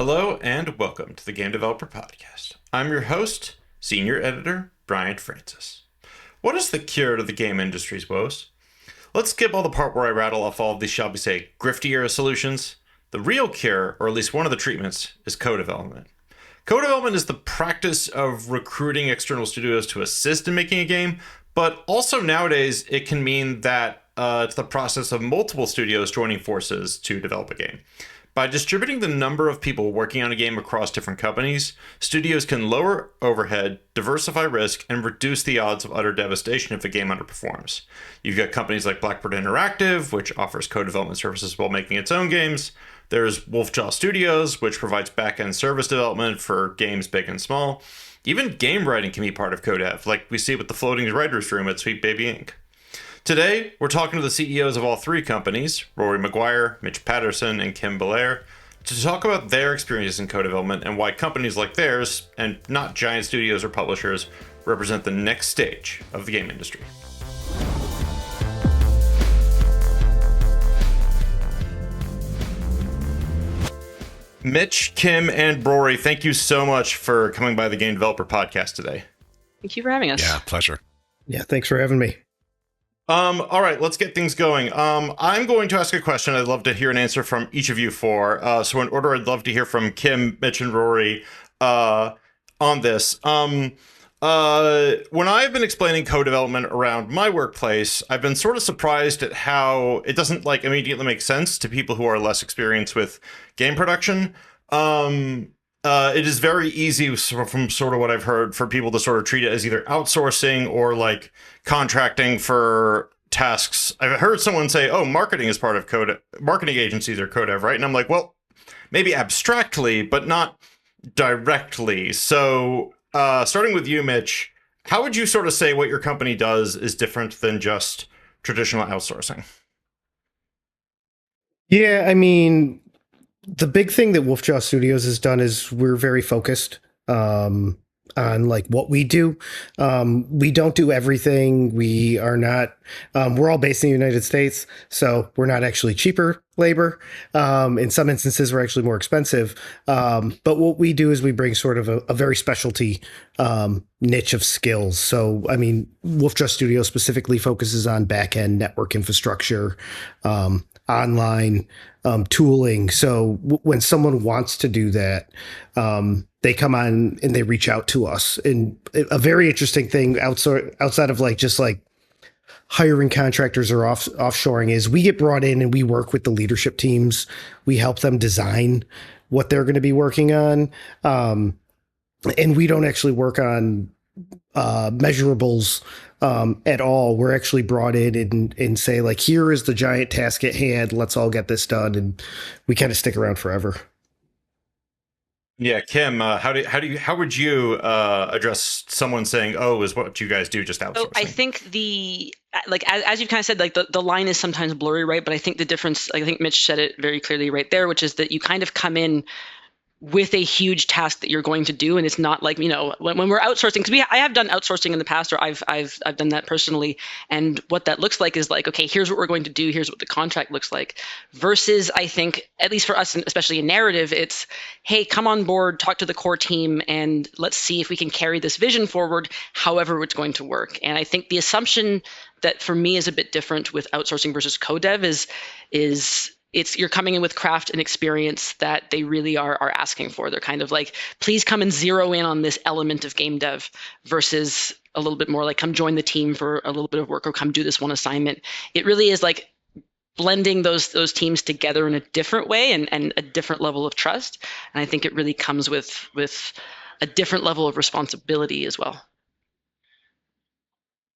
Hello and welcome to the Game Developer Podcast. I'm your host, Senior Editor Brian Francis. What is the cure to the game industry's woes? Let's skip all the part where I rattle off all of these, shall we say, grifty-era solutions. The real cure, or at least one of the treatments, is co-development. Co-development is the practice of recruiting external studios to assist in making a game, but also nowadays it can mean that it's the process of multiple studios joining forces to develop a game. By distributing the number of people working on a game across different companies, studios can lower overhead, diversify risk, and reduce the odds of utter devastation if a game underperforms. You've got companies like Blackbird Interactive, which offers co-development services while making its own games. There's Wolfjaw Studios, which provides back-end service development for games big and small. Even game writing can be part of co-dev, like we see with the floating writer's room at Sweet Baby Inc. Today, we're talking to the CEOs of all three companies, Rory McGuire, Mitch Patterson, and Kim Belair, to talk about their experiences in co-development and why companies like theirs, and not giant studios or publishers, represent the next stage of the game industry. Mitch, Kim, and Rory, thank you so much for coming by the Game Developer Podcast today. Thank you for having us. Yeah, pleasure. Yeah, thanks for having me. All right, let's get things going. I'm going to ask a question I'd love to hear an answer from each of you for. So in order, I'd love to hear from Kim, Mitch, and Rory on this. When I've been explaining co-development around my workplace, I've been sort of surprised at how it doesn't immediately make sense to people who are less experienced with game production. It is very easy from sort of what I've heard for people to sort of treat it as either outsourcing or contracting for tasks. I've heard someone say, oh, marketing is part of marketing agencies or co-dev, right? And I'm like, well, maybe abstractly, but not directly. So starting with you, Mitch, how would you sort of say what your company does is different than just traditional outsourcing? Yeah, I mean, the big thing that Wolfjaw Studios has done is we're very focused on what we do. We don't do everything. We are not, we're all based in the United States, so we're not actually cheaper labor. In some instances, we're actually more expensive. But what we do is we bring sort of a very specialty niche of skills. So, I mean, Wolfjaw Studios specifically focuses on back-end network infrastructure, online tooling. So when someone wants to do that, they come on and they reach out to us. And a very interesting thing outside of just hiring contractors or offshoring is we get brought in and we work with the leadership teams. We help them design what they're going to be working on. And we don't actually work on measurables at all. We're actually brought in and say here is the giant task at hand. Let's all get this done. And we kind of stick around forever. Yeah, Kim, how would you address someone saying, "Oh, is what you guys do just outsourcing?" So I think as you've kind of said, the line is sometimes blurry, right? But I think the difference, I think Mitch said it very clearly right there, which is that you kind of come in with a huge task that you're going to do, and it's not when we're outsourcing, because I have done outsourcing in the past, or I've done that personally, and what that looks like is okay, here's what we're going to do, here's what the contract looks like, versus I think, at least for us, and especially in narrative, it's, hey, come on board, talk to the core team, and let's see if we can carry this vision forward, however it's going to work. And I think the assumption that for me is a bit different with outsourcing versus co-dev is you're coming in with craft and experience that they really are asking for. They're kind of please come and zero in on this element of game dev, versus a little bit more come join the team for a little bit of work, or come do this one assignment. It really is blending those teams together in a different way and a different level of trust. And I think it really comes with a different level of responsibility as well.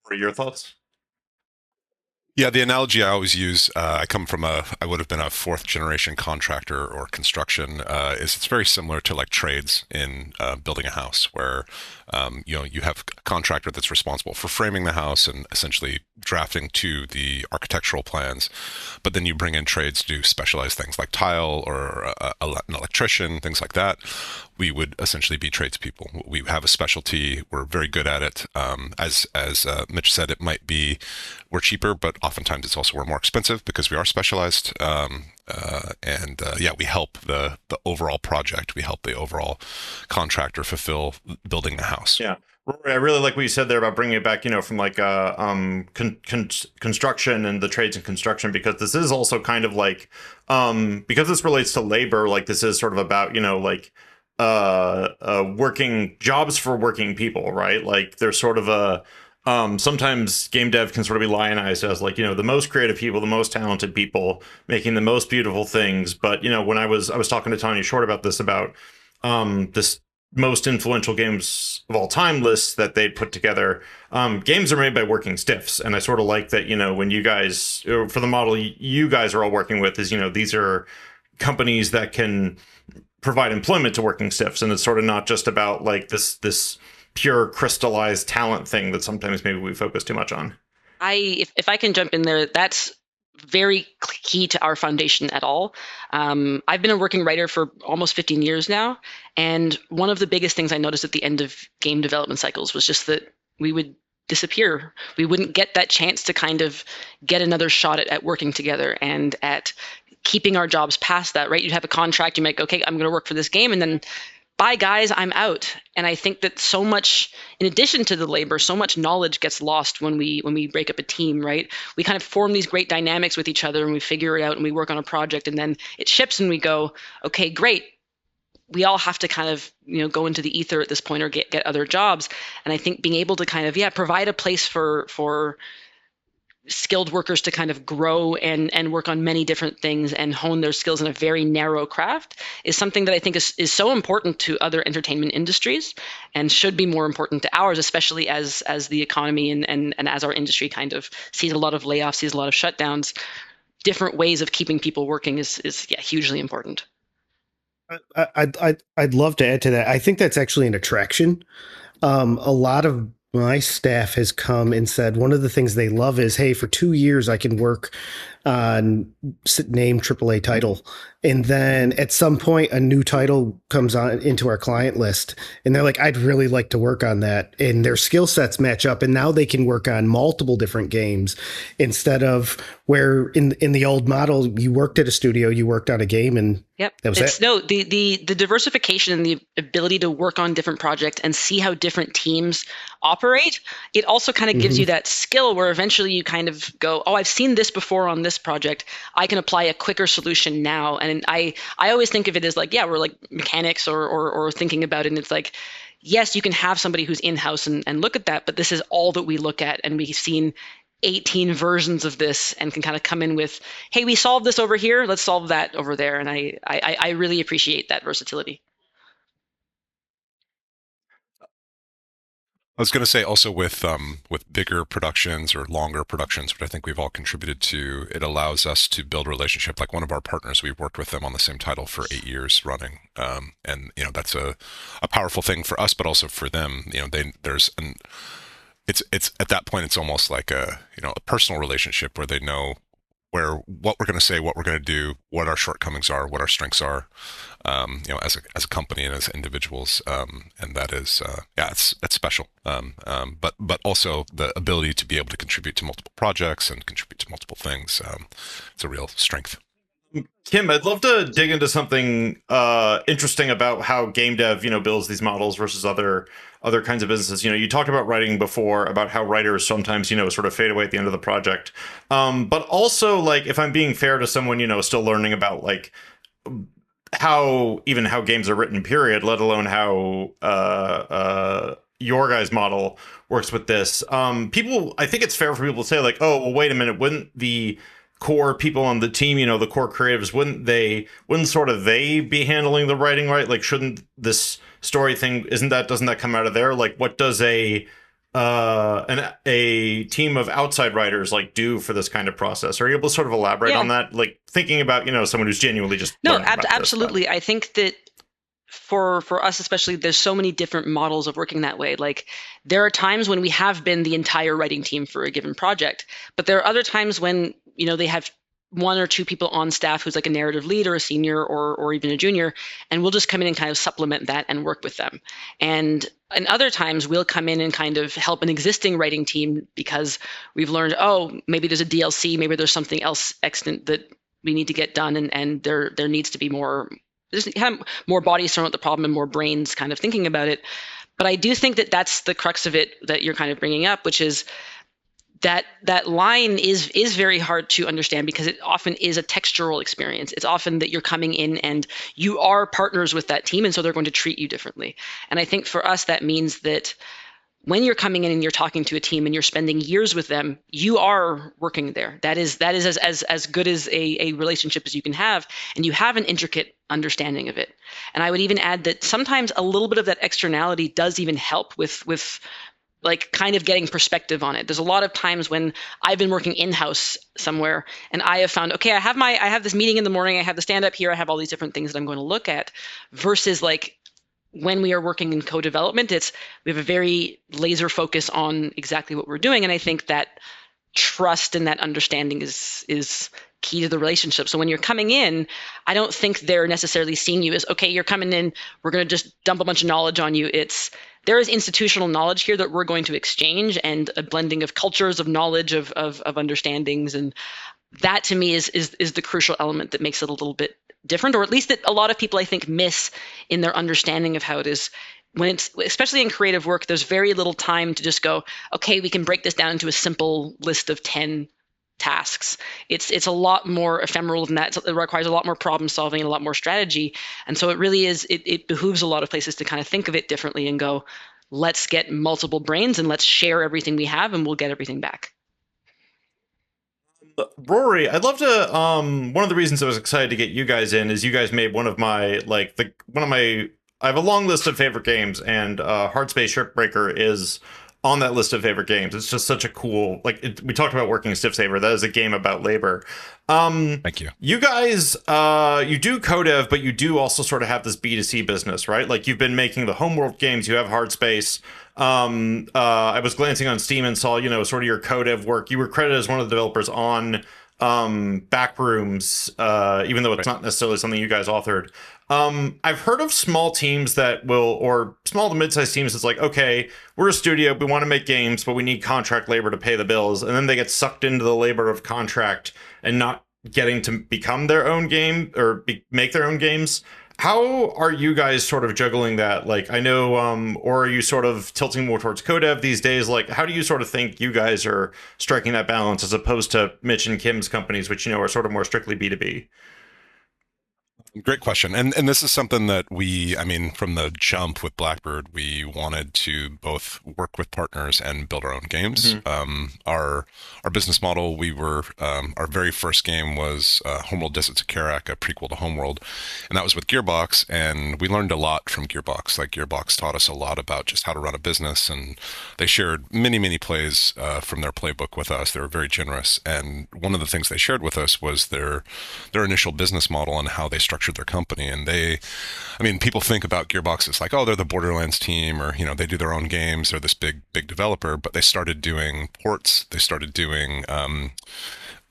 What are your thoughts? Yeah, the analogy I always use, I would have been a fourth generation contractor or construction, is it's very similar to trades in building a house, where you have a contractor that's responsible for framing the house and essentially drafting to the architectural plans, but then you bring in trades to do specialized things like tile or an electrician, things like that. we would essentially be tradespeople. We have a specialty. We're very good at it. As Mitch said, it might be we're cheaper, but oftentimes it's also we're more expensive because we are specialized. We help the overall project. We help the overall contractor fulfill building the house. Yeah. Rory, I really like what you said there about bringing it back, from like construction and the trades and construction, because this is also kind of like, because this relates to labor, like this is sort of about, working jobs for working people, right? Like there's sort of a, sometimes game dev can sort of be lionized as like, the most creative people, the most talented people making the most beautiful things. But, when I was talking to Tanya Short about this, about this most influential games of all time lists that they'd put together, games are made by working stiffs. And I sort of like that, when you guys, for the model you guys are all working with is, these are companies that can provide employment to working stiffs. And it's sort of not just about like this pure crystallized talent thing that sometimes maybe we focus too much on. If I can jump in there, that's very key to our foundation at all. I've been a working writer for almost 15 years now. And one of the biggest things I noticed at the end of game development cycles was just that we would disappear. We wouldn't get that chance to kind of get another shot at working together and at keeping our jobs past that, right? You'd have a contract, you might go, okay, I'm going to work for this game. And then bye guys, I'm out. And I think that so much, in addition to the labor, so much knowledge gets lost when we break up a team, right? We kind of form these great dynamics with each other and we figure it out and we work on a project and then it ships and we go, okay, great. We all have to kind of, go into the ether at this point or get other jobs. And I think being able to kind of, provide a place for skilled workers to kind of grow and work on many different things and hone their skills in a very narrow craft is something that I think is so important to other entertainment industries and should be more important to ours, especially as the economy and as our industry kind of sees a lot of layoffs, sees a lot of shutdowns. Different ways of keeping people working is hugely important. I'd love to add to that. I think that's actually an attraction. A lot of my staff has come and said one of the things they love is, hey, for 2 years I can work on name AAA title, and then at some point a new title comes on into our client list, and they're like, I'd really like to work on that, and their skill sets match up, and now they can work on multiple different games instead of where in the old model you worked at a studio, you worked on a game, and yep, that was it. No, the diversification and the ability to work on different projects and see how different teams operate, it also kind of gives you that skill where eventually you kind of go, oh, I've seen this before on this project. I can apply a quicker solution now. And I always think of it as like, we're like mechanics or thinking about it. And it's like, yes, you can have somebody who's in-house and look at that, but this is all that we look at. And we've seen 18 versions of this and can kind of come in with, hey, we solved this over here, let's solve that over there. And I really appreciate that versatility. I was going to say also with bigger productions or longer productions, which I think we've all contributed to, it allows us to build a relationship. Like one of our partners, we've worked with them on the same title for 8 years running, and that's a powerful thing for us, but also for them. It's at that point it's almost like a personal relationship where they know what we're going to say, what we're going to do, what our shortcomings are, what our strengths are, as a company and as individuals, and that is, it's special. But also the ability to be able to contribute to multiple projects and contribute to multiple things. It's a real strength. Kim, I'd love to dig into something interesting about how game dev, builds these models versus other kinds of businesses. You talked about writing before, about how writers sometimes, sort of fade away at the end of the project. But also, like, if I'm being fair to someone, still learning about like how games are written, period, let alone how your guys' model works with this. I think it's fair for people to say like, oh, well, wait a minute, wouldn't the core people on the team, the core creatives, wouldn't they be handling the writing, right? Like, shouldn't this story thing, doesn't that come out of there? Like, what does a team of outside writers like do for this kind of process? Are you able to sort of elaborate on that? Like, thinking about, someone who's genuinely just absolutely. I think that for us especially, there's so many different models of working that way. Like, there are times when we have been the entire writing team for a given project, but there are other times when they have one or two people on staff who's like a narrative lead or a senior or even a junior, and we'll just come in and kind of supplement that and work with them. And other times we'll come in and kind of help an existing writing team because we've learned, oh, maybe there's a DLC, maybe there's something else extant that we need to get done, and there needs to be more bodies thrown at the problem and more brains kind of thinking about it. But I do think that that's the crux of it that you're kind of bringing up, which is that line is very hard to understand because it often is a textural experience. It's often that you're coming in and you are partners with that team, and so they're going to treat you differently. And I think for us, that means that when you're coming in and you're talking to a team and you're spending years with them, you are working there. That is as good as a relationship as you can have, and you have an intricate understanding of it. And I would even add that sometimes a little bit of that externality does even help with like kind of getting perspective on it. There's a lot of times when I've been working in-house somewhere and I have found, okay, I have this meeting in the morning, I have the stand-up here, I have all these different things that I'm going to look at, versus like when we are working in co-development, we have a very laser focus on exactly what we're doing. And I think that trust and that understanding is key to the relationship. So when you're coming in, I don't think they're necessarily seeing you as, okay, you're coming in, we're going to just dump a bunch of knowledge on you. There is institutional knowledge here that we're going to exchange, and a blending of cultures, of knowledge, of understandings. And that to me is the crucial element that makes it a little bit different, or at least that a lot of people I think miss in their understanding of how it is. When it's, especially in creative work, there's very little time to just go, okay, we can break this down into a simple list of 10 tasks. It's a lot more ephemeral than that. It requires a lot more problem solving and a lot more strategy. And so it really is, it behooves a lot of places to kind of think of it differently and go, let's get multiple brains and let's share everything we have and we'll get everything back. Rory, I'd love to, one of the reasons I was excited to get you guys in is you guys made one of my, I have a long list of favorite games, and Hardspace Shipbreaker is on that list of favorite games. It's just such a cool, we talked about working stiff saver. That is a game about labor. Thank you. You guys, you do co-dev, but you do also sort of have this B2C business, right? Like you've been making the Homeworld games, you have Hardspace. I was glancing on Steam and saw, sort of your co-dev work. You were credited as one of the developers on Backrooms, even though it's not necessarily something you guys authored. I've heard of small teams that or small to mid-sized teams that's like, okay, we're a studio, we want to make games, but we need contract labor to pay the bills. And then they get sucked into the labor of contract and not getting to become their own game or make their own games. How are you guys sort of juggling that? Like, I know, or are you sort of tilting more towards codev these days? Like, how do you sort of think you guys are striking that balance as opposed to Mitch and Kim's companies, which, are sort of more strictly B2B? Great question. And this is something that from the jump with Blackbird, we wanted to both work with partners and build our own games. Mm-hmm. Our business model, our very first game was Homeworld Desert to Karak, a prequel to Homeworld. And that was with Gearbox. And we learned a lot from Gearbox. Like Gearbox taught us a lot about just how to run a business. And they shared many, many plays from their playbook with us. They were very generous. And one of the things they shared with us was their initial business model and how they structured their company. And people think about Gearbox as like, oh, they're the Borderlands team, or they do their own games, they're this big developer. But they started doing ports, they started doing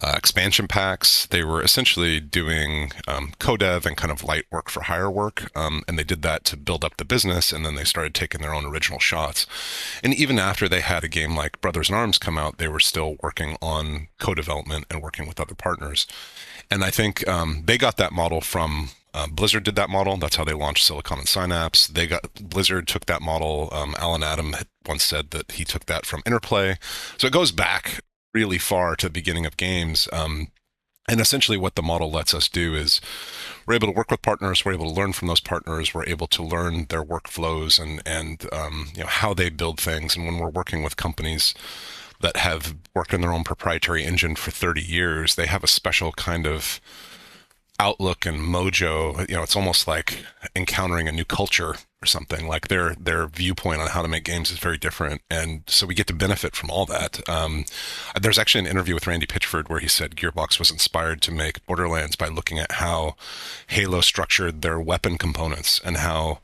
expansion packs. They were essentially doing co-dev and kind of light work for hire work, and they did that to build up the business. And then they started taking their own original shots. And even after they had a game like Brothers in Arms come out, they were still working on co-development and working with other partners. And I think they got that model from Blizzard. Did that model. That's how they launched Silicon and Synapse. Blizzard took that model. Alan Adam had once said that he took that from Interplay. So it goes back really far to the beginning of games. And essentially what the model lets us do is we're able to work with partners, we're able to learn from those partners, we're able to learn their workflows and how they build things. And when we're working with companies that have worked in their own proprietary engine for 30 years, they have a special kind of outlook and mojo. It's almost like encountering a new culture or something. Like their viewpoint on how to make games is very different, and so we get to benefit from all that. There's actually an interview with Randy Pitchford where he said Gearbox was inspired to make Borderlands by looking at how Halo structured their weapon components and how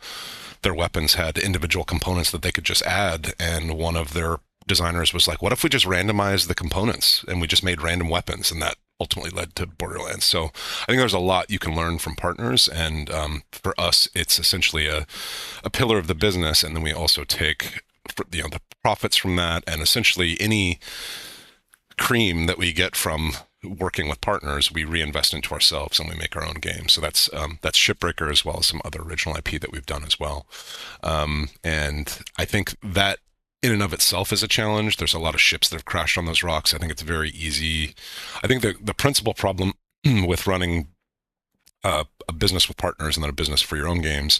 their weapons had individual components that they could just add. And one of their designers was like, what if we just randomized the components and we just made random weapons? And that ultimately led to Borderlands. So I think there's a lot you can learn from partners, and for us, it's essentially a pillar of the business, and then we also take the profits from that, and essentially any cream that we get from working with partners, we reinvest into ourselves and we make our own games. So that's Shipbreaker, as well as some other original IP that we've done as well. And I think that in and of itself is a challenge. There's a lot of ships that have crashed on those rocks. I think it's very easy. I think the principal problem with running a business with partners and then a business for your own games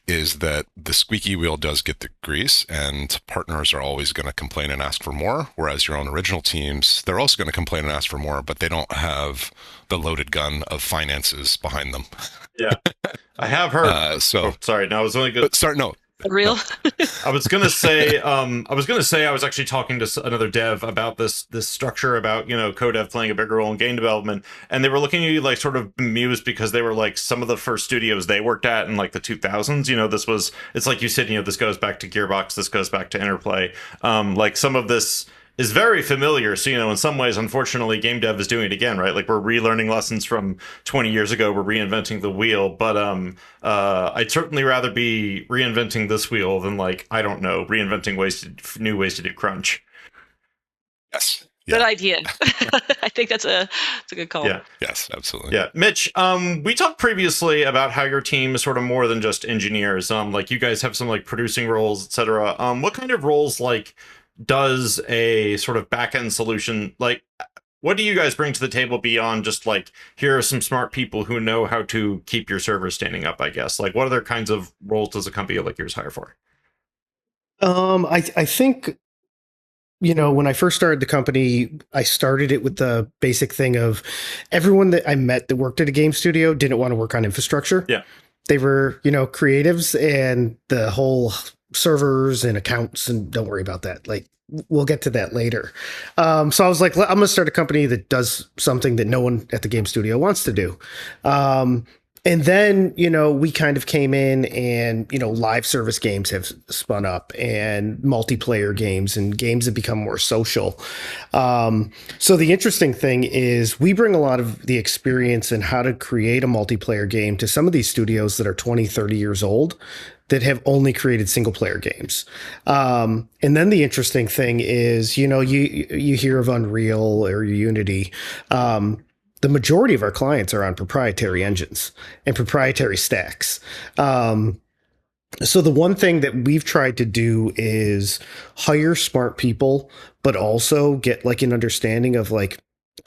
is that the squeaky wheel does get the grease, and partners are always going to complain and ask for more, whereas your own original teams, they're also going to complain and ask for more, but they don't have the loaded gun of finances behind them. Yeah, I have heard. Sorry, no, I was only good. Sorry, no. Real? I was gonna say, I was actually talking to another dev about this structure about, co-dev playing a bigger role in game development, and they were looking at you like sort of bemused because they were like some of the first studios they worked at in like the 2000s. It's like you said, this goes back to Gearbox, this goes back to Interplay. Like some of this is very familiar. So, in some ways, unfortunately, game dev is doing it again, right? Like we're relearning lessons from 20 years ago. We're reinventing the wheel. But I'd certainly rather be reinventing this wheel than reinventing new ways to do crunch. Yes. Yeah. Good idea. I think that's a good call. Yeah. Yes, absolutely. Yeah. Mitch, we talked previously about how your team is sort of more than just engineers. Like you guys have some like producing roles, etc. What kind of roles does a sort of back-end solution, like what do you guys bring to the table beyond just like here are some smart people who know how to keep your server standing up, I guess? Like what other kinds of roles does a company like yours hire for? I think when I first started the company, I started it with the basic thing of everyone that I met that worked at a game studio didn't want to work on infrastructure. Yeah, they were creatives, and the whole servers and accounts, and don't worry about that. Like we'll get to that later. So I was like, I'm going to start a company that does something that no one at the game studio wants to do. And then, we kind of came in and, live service games have spun up, and multiplayer games and games have become more social. So the interesting thing is we bring a lot of the experience in how to create a multiplayer game to some of these studios that are 20, 30 years old that have only created single player games. And then the interesting thing is, you hear of Unreal or Unity. The majority of our clients are on proprietary engines and proprietary stacks. So the one thing that we've tried to do is hire smart people, but also get like an understanding of like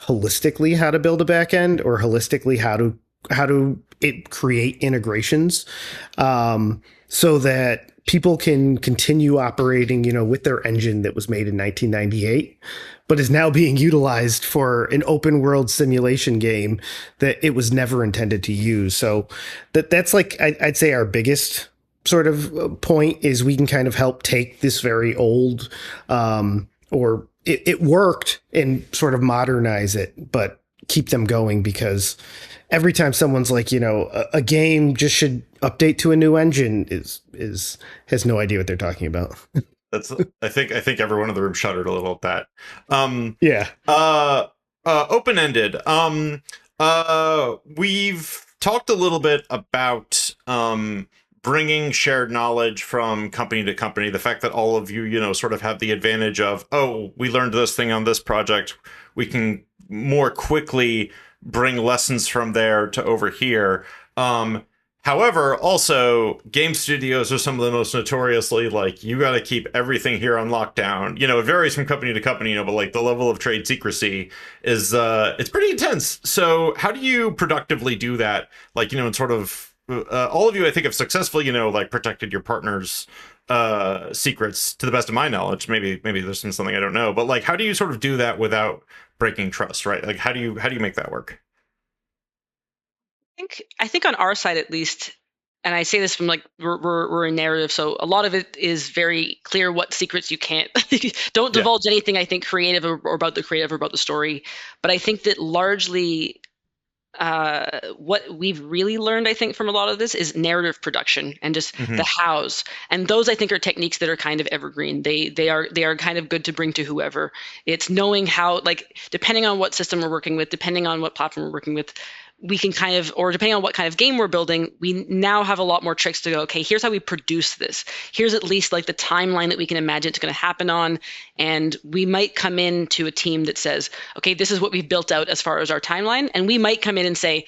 holistically how to build a back end, or holistically how to create integrations, so that people can continue operating, with their engine that was made in 1998, but is now being utilized for an open world simulation game that it was never intended to use. So that's like, I'd say our biggest sort of point is we can kind of help take this very old, or it worked, and sort of modernize it, but keep them going, because every time someone's like, a game just should update to a new engine has no idea what they're talking about. I think everyone in the room shuddered a little at that. Yeah. Open-ended. We've talked a little bit about bringing shared knowledge from company to company. The fact that all of you, sort of have the advantage of, we learned this thing on this project. We can more quickly bring lessons from there to over here. However, also game studios are some of the most notoriously like, you got to keep everything here on lockdown. It varies from company to company, but like the level of trade secrecy is it's pretty intense. So how do you productively do that? Like, and sort of all of you, I think, have successfully, like protected your partners' secrets to the best of my knowledge. Maybe there's something I don't know, but like, how do you sort of do that without breaking trust, right? Like, how do you make that work? I think on our side, at least, and I say this from like we're a narrative, so a lot of it is very clear what secrets you can't don't divulge anything. I think creative or about the creative or about the story, but I think that largely what we've really learned, I think, from a lot of this is narrative production and just the hows. And those, I think, are techniques that are kind of evergreen. They are kind of good to bring to whoever. It's knowing how, like, depending on what system we're working with, depending on what platform we're working with, we can kind of, or depending on what kind of game we're building, we now have a lot more tricks to go, okay, here's how we produce this. Here's at least like the timeline that we can imagine it's going to happen on. And we might come into a team that says, okay, this is what we've built out as far as our timeline. And we might come in and say,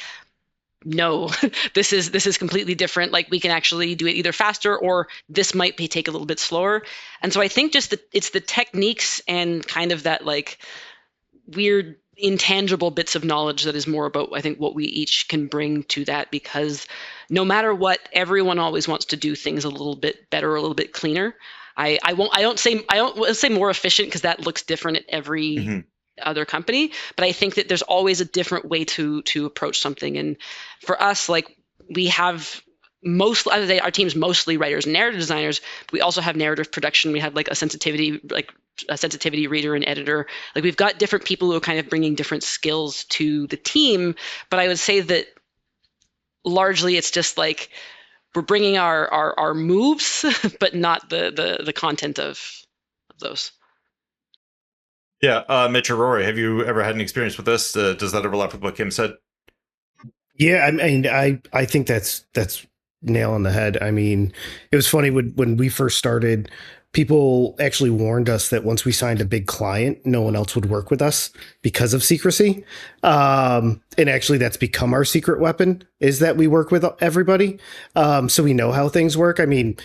no, this is completely different. Like, we can actually do it either faster, or this might take a little bit slower. And so I think just it's the techniques and kind of that like weird intangible bits of knowledge that is more about, I think, what we each can bring to that, because no matter what, everyone always wants to do things a little bit better, a little bit cleaner. I don't say more efficient, because that looks different at every other company, but I think that there's always a different way to approach something. And for us, like, we have mostly, I would say our team's mostly writers and narrative designers, but we also have narrative production. We have like a sensitivity reader and editor. Like, we've got different people who are kind of bringing different skills to the team. But I would say that largely it's just like we're bringing our moves, but not the content of those. Yeah, Mitch or Rory, have you ever had an experience with this? Does that overlap with what Kim said? Yeah, I mean, I think that's nail on the head. I mean, it was funny when we first started, people actually warned us that once we signed a big client, no one else would work with us because of secrecy. And actually, that's become our secret weapon, is that we work with everybody. So we know how things work. I mean,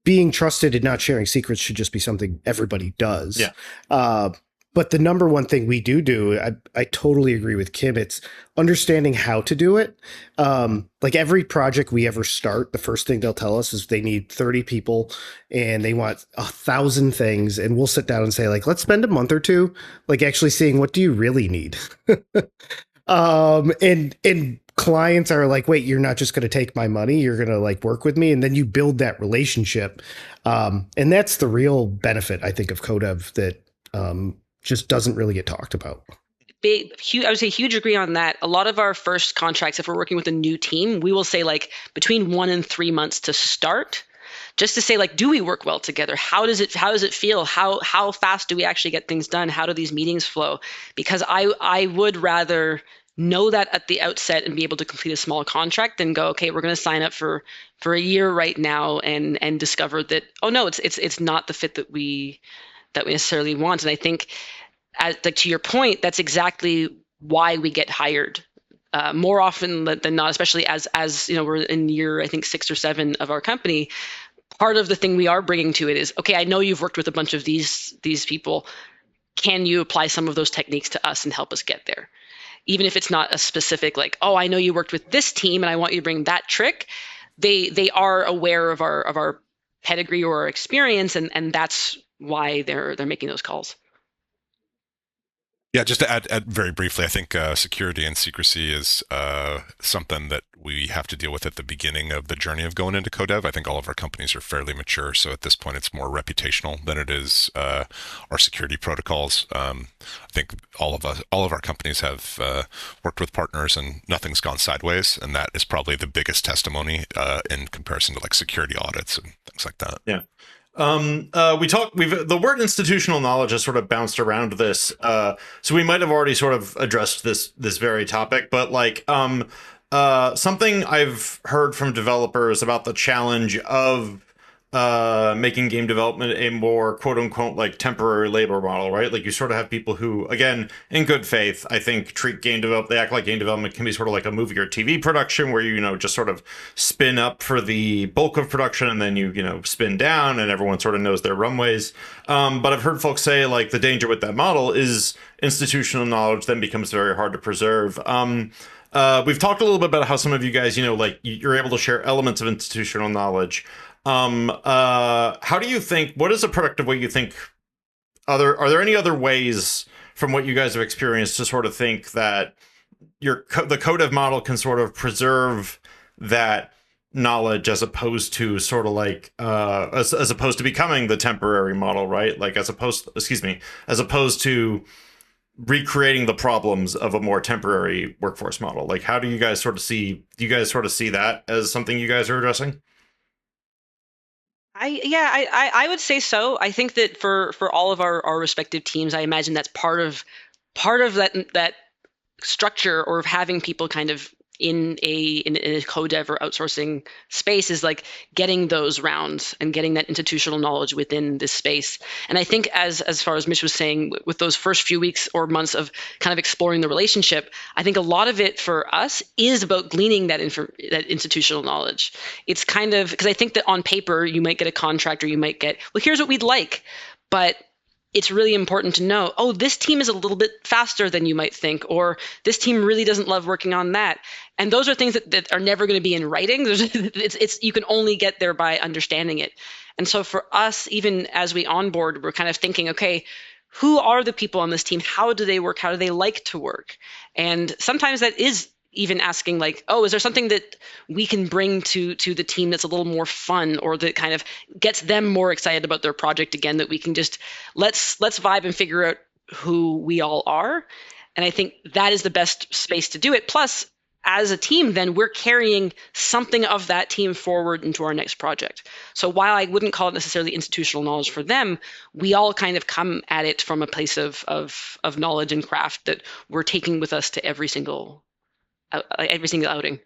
being trusted and not sharing secrets should just be something everybody does. Yeah. But the number one thing we do, I totally agree with Kim. It's understanding how to do it. Like, every project we ever start, the first thing they'll tell us is they need 30 people and they want 1,000 things. And we'll sit down and say, like, let's spend a month or two, like, actually seeing, what do you really need? And clients are like, wait, you're not just going to take my money, you're going to like work with me. And then you build that relationship. And that's the real benefit, I think, of Codev that just doesn't really get talked about. I would say huge agree on that. A lot of our first contracts, if we're working with a new team, we will say like between 1 and 3 months to start, just to say, like, do we work well together? How does it feel? How fast do we actually get things done? How do these meetings flow? Because I would rather know that at the outset and be able to complete a small contract than go, okay, we're going to sign up for a year right now and discover that, oh no, it's not the fit that we necessarily want. And I think, like, to your point, that's exactly why we get hired more often than not, especially as you know, we're in year, I think, 6 or 7 of our company. Part of the thing we are bringing to it is, okay, I know you've worked with a bunch of these people. Can you apply some of those techniques to us and help us get there? Even if it's not a specific, like, oh, I know you worked with this team and I want you to bring that trick. They are aware of our pedigree or our experience, and that's why they're making those calls. Yeah, just to add very briefly, I think security and secrecy is something that we have to deal with at the beginning of the journey of going into Codev. I think all of our companies are fairly mature, so at this point it's more reputational than it is our security protocols. I think all of our companies have worked with partners and nothing's gone sideways, and that is probably the biggest testimony in comparison to like security audits and things like that. Yeah. The word institutional knowledge has sort of bounced around this. So we might have already sort of addressed this very topic, but like, something I've heard from developers about the challenge of making game development a more quote unquote like temporary labor model, right? Like, you sort of have people who, again, in good faith, I think they act like game development can be sort of like a movie or TV production where you just sort of spin up for the bulk of production and then you spin down and everyone sort of knows their runways. But I've heard folks say like the danger with that model is institutional knowledge then becomes very hard to preserve. We've talked a little bit about how some of you guys, like you're able to share elements of institutional knowledge. How do you think, what is a productive way you think, are there any other ways from what you guys have experienced to sort of think that the Codev model can sort of preserve that knowledge as opposed to sort of like, as opposed to becoming the temporary model, right? Like as opposed to recreating the problems of a more temporary workforce model. Like, how do you guys sort of see? Do you guys sort of see that as something you guys are addressing? I would say so. I think that for all of our respective teams, I imagine that's part of that structure, or of having people kind of in a co-dev or outsourcing space, is like getting those rounds and getting that institutional knowledge within this space. And I think as far as Mitch was saying, with those first few weeks or months of kind of exploring the relationship, I think a lot of it for us is about gleaning that institutional knowledge. It's kind of, because I think that on paper you might get a contract, or you might get, well, here's what we'd like, but it's really important to know, oh, this team is a little bit faster than you might think, or this team really doesn't love working on that. And those are things that are never going to be in writing. You can only get there by understanding it. And so for us, even as we onboard, we're kind of thinking, okay, who are the people on this team? How do they work? How do they like to work? And sometimes that is even asking, like, oh, is there something that we can bring to the team that's a little more fun, or that kind of gets them more excited about their project again, that we can just let's vibe and figure out who we all are. And I think that is the best space to do it. Plus, as a team, then we're carrying something of that team forward into our next project. So while I wouldn't call it necessarily institutional knowledge for them, we all kind of come at it from a place of knowledge and craft that we're taking with us to every single outing.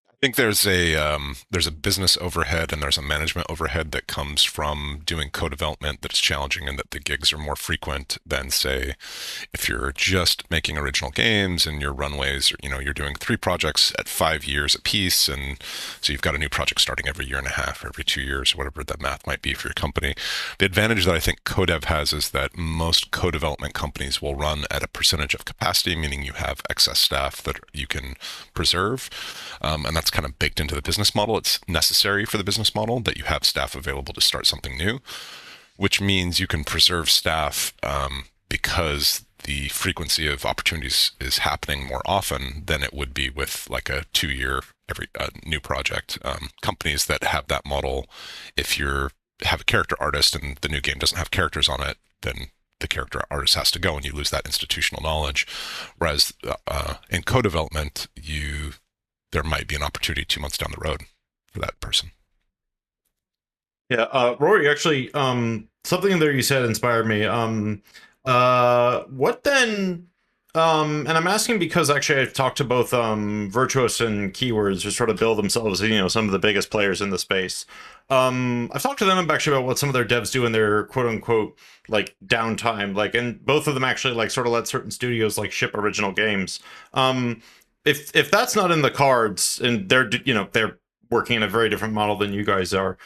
I think there's a business overhead and there's a management overhead that comes from doing co-development that's challenging, and that the gigs are more frequent than, say, if you're just making original games and your runways, you're doing 3 projects at 5 years a piece, and so you've got a new project starting every year and a half or every 2 years, or whatever that math might be for your company. The advantage that I think co-dev has is that most co-development companies will run at a percentage of capacity, meaning you have excess staff that you can preserve, and that's kind of baked into the business model. It's necessary for the business model that you have staff available to start something new, which means you can preserve staff because the frequency of opportunities is happening more often than it would be with like a 2-year every new project. Companies that have that model, if you have a character artist and the new game doesn't have characters on it, then the character artist has to go and you lose that institutional knowledge. Whereas in co-development, there might be an opportunity 2 months down the road for that person. Yeah, Rory, actually, something in there you said inspired me. What then? And I'm asking because actually I've talked to both Virtuos and Keywords, who sort of build themselves, some of the biggest players in the space. I've talked to them actually about what some of their devs do in their quote unquote like downtime, and both of them actually like sort of let certain studios like ship original games. If that's not in the cards, and they're working in a very different model than you guys are,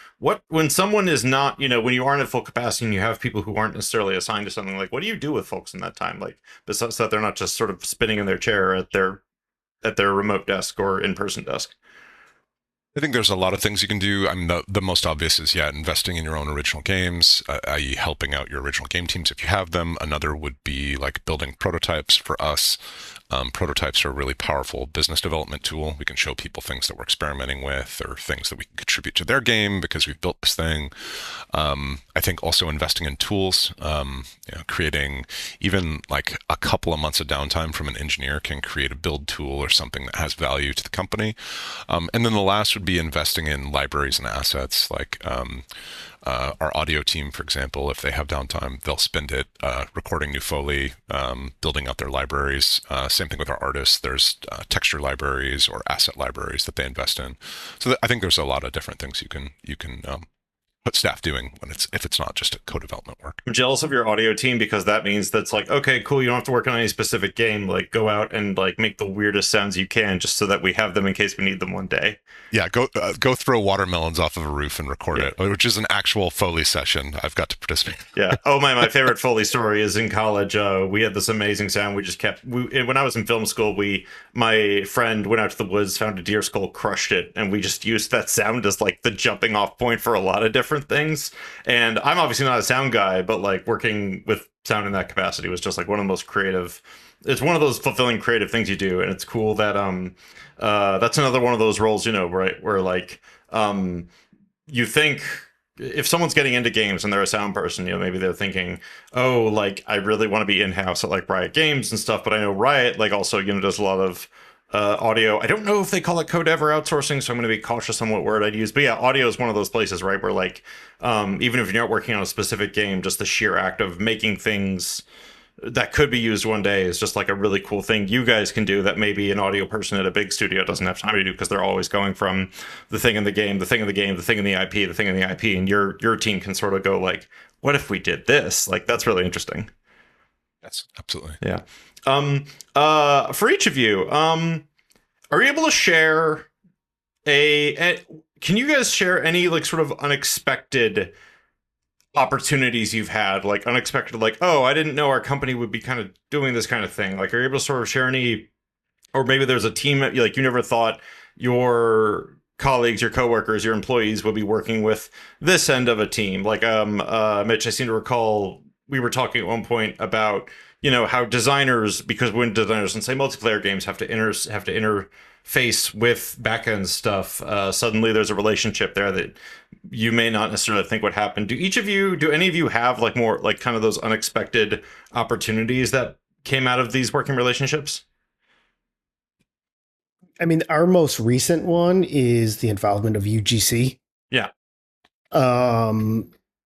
when someone is not, when you aren't at full capacity and you have people who aren't necessarily assigned to something, like what do you do with folks in that time, like besides that they're not just sort of spinning in their chair at their remote desk or in-person desk? I think there's a lot of things you can do. I mean, the most obvious is, investing in your own original games, i.e. helping out your original game teams if you have them. Another would be like building prototypes. For us, prototypes are a really powerful business development tool. We can show people things that we're experimenting with, or things that we can contribute to their game because we've built this thing. I think also investing in tools, creating even like a couple of months of downtime from an engineer can create a build tool or something that has value to the company. And then the last would be investing in libraries and assets, like our audio team, for example. If they have downtime, they'll spend it recording new Foley, building out their libraries. Same thing with our artists. There's texture libraries or asset libraries that they invest in. So I think there's a lot of different things you can put staff doing if it's not just a co-development work. I'm jealous of your audio team, because that means that's like, okay, cool, you don't have to work on any specific game, like go out and like make the weirdest sounds you can just so that we have them in case we need them one day. Yeah, go throw watermelons off of a roof and record it, which is an actual Foley session. I've got to participate. Yeah. Oh, my favorite Foley story is in college. We had this amazing sound. We just kept. When I was in film school, my friend went out to the woods, found a deer skull, crushed it, and we just used that sound as like the jumping off point for a lot of different things. And I'm obviously not a sound guy, but like working with sound in that capacity was just like one of the most creative. It's one of those fulfilling creative things you do, and it's cool that that's another one of those roles, right, where like you think if someone's getting into games and they're a sound person, maybe they're thinking, oh, like I really want to be in-house at like Riot Games and stuff, but I know Riot like also, does a lot of audio. I don't know if they call it co-dev or outsourcing, so I'm going to be cautious on what word I'd use. But yeah, audio is one of those places, right, where like even if you're not working on a specific game, just the sheer act of making things that could be used one day is just like a really cool thing you guys can do that maybe an audio person at a big studio doesn't have time to do, because they're always going from the thing in the game, the thing in the game, the thing in the IP, the thing in the IP, and your team can sort of go like, what if we did this? Like, that's really interesting. That's absolutely. Yeah. For each of you, are you able to share can you guys share any like sort of unexpected opportunities you've had, like unexpected, like, oh, I didn't know our company would be kind of doing this kind of thing? Like, are you able to sort of share any, or maybe there's a team that like you never thought your colleagues, your coworkers, your employees would be working with this end of a team? Like, Mitch, I seem to recall we were talking at one point about, how designers, because when designers and say multiplayer games have to interface with backend stuff, suddenly there's a relationship there that you may not necessarily think would happen. Do any of you have like more like kind of those unexpected opportunities that came out of these working relationships? I mean, our most recent one is the involvement of UGC. Yeah.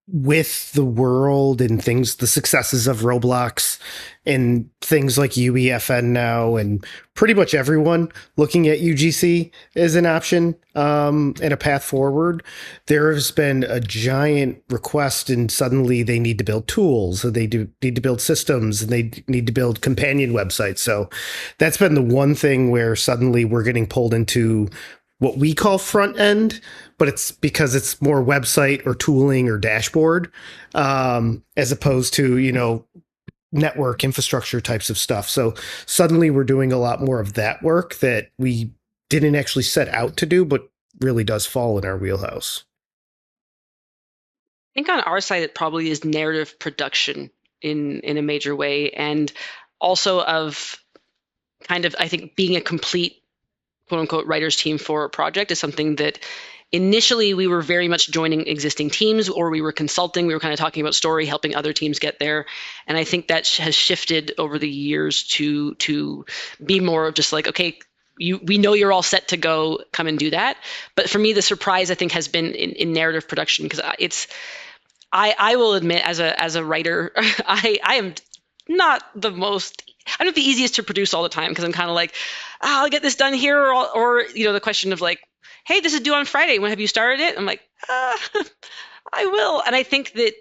With the world and things, the successes of Roblox and things like UEFN now, and pretty much everyone looking at UGC as an option and a path forward. There has been a giant request, and suddenly they need to build tools, and they need to build systems, and they need to build companion websites. So that's been the one thing where suddenly we're getting pulled into what we call front end, but it's because it's more website or tooling or dashboard, as opposed to, network infrastructure types of stuff. So suddenly we're doing a lot more of that work that we didn't actually set out to do, but really does fall in our wheelhouse. I think on our side, it probably is narrative production in a major way, and also of kind of, I think, being a complete quote unquote writers team for a project is something that initially we were very much joining existing teams, or we were consulting. We were kind of talking about story, helping other teams get there. And I think that has shifted over the years to be more of just like, okay, we know you're all set to go, come and do that. But for me, the surprise, I think, has been in narrative production, because I will admit, as a writer, I am not the most, I'm not the easiest to produce all the time, because I'm kind of like, I'll get this done here, or the question of like, hey, this is due on Friday. When have you started it? I'm like, I will. And I think that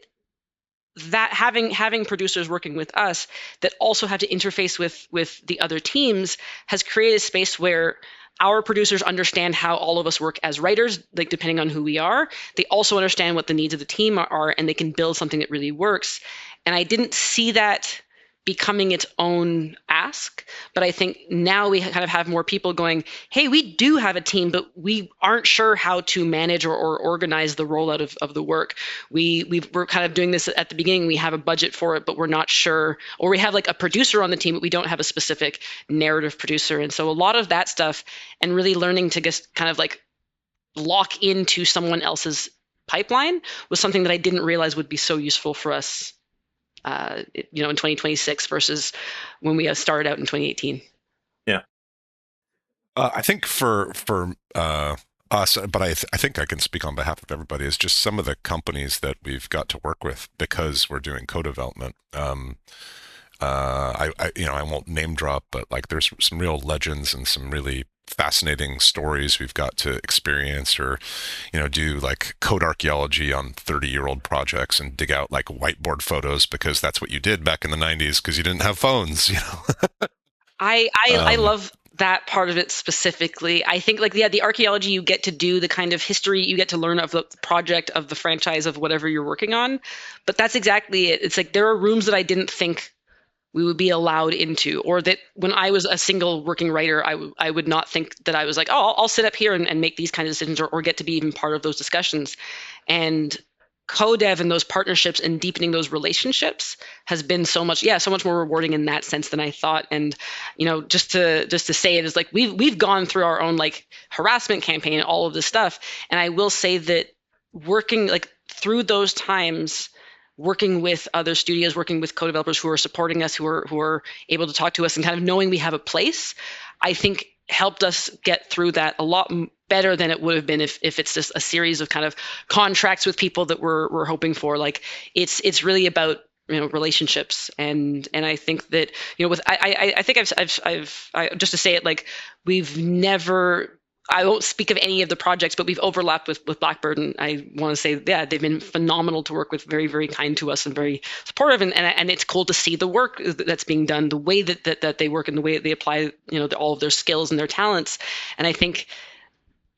having producers working with us that also have to interface with the other teams has created a space where our producers understand how all of us work as writers, like depending on who we are. They also understand what the needs of the team are, and they can build something that really works. And I didn't see that becoming its own ask, but I think now we kind of have more people going, hey, we do have a team, but we aren't sure how to manage or organize the rollout of the work. We're kind of doing this at the beginning. We have a budget for it, but we're not sure, or we have like a producer on the team, but we don't have a specific narrative producer. And so a lot of that stuff, and really learning to just kind of like lock into someone else's pipeline, was something that I didn't realize would be so useful for us in 2026 versus when we started out in 2018. Yeah. I think for us, but I think I can speak on behalf of everybody, is just some of the companies that we've got to work with because we're doing co-development. I won't name drop, but like there's some real legends and some really fascinating stories we've got to experience, or do like code archaeology on 30-year-old projects and dig out like whiteboard photos, because that's what you did back in the 90s because you didn't have phones. I love that part of it specifically. I think the archaeology, you get to do the kind of history, you get to learn of the project, of the franchise, of whatever you're working on. But that's exactly it. It's like there are rooms that I didn't think we would be allowed into, or that when I was a single working writer, I would not think that I was like, oh, I'll sit up here and make these kinds of decisions, or get to be even part of those discussions. And co-dev and those partnerships and deepening those relationships has been so much more rewarding in that sense than I thought. And just to say it is like we've gone through our own like harassment campaign, all of this stuff, and I will say that working like through those times, working with other studios, working with co-developers who are supporting us, who are able to talk to us, and kind of knowing we have a place, I think helped us get through that a lot better than it would have been if it's just a series of kind of contracts with people that we're hoping for. Like it's really about relationships, and I think that with I think I've just to say it, like we've never, I won't speak of any of the projects, but we've overlapped with Blackbird, and I want to say, yeah, they've been phenomenal to work with, very, very kind to us and very supportive, and it's cool to see the work that's being done, the way that they work and the way that they apply, all of their skills and their talents. And I think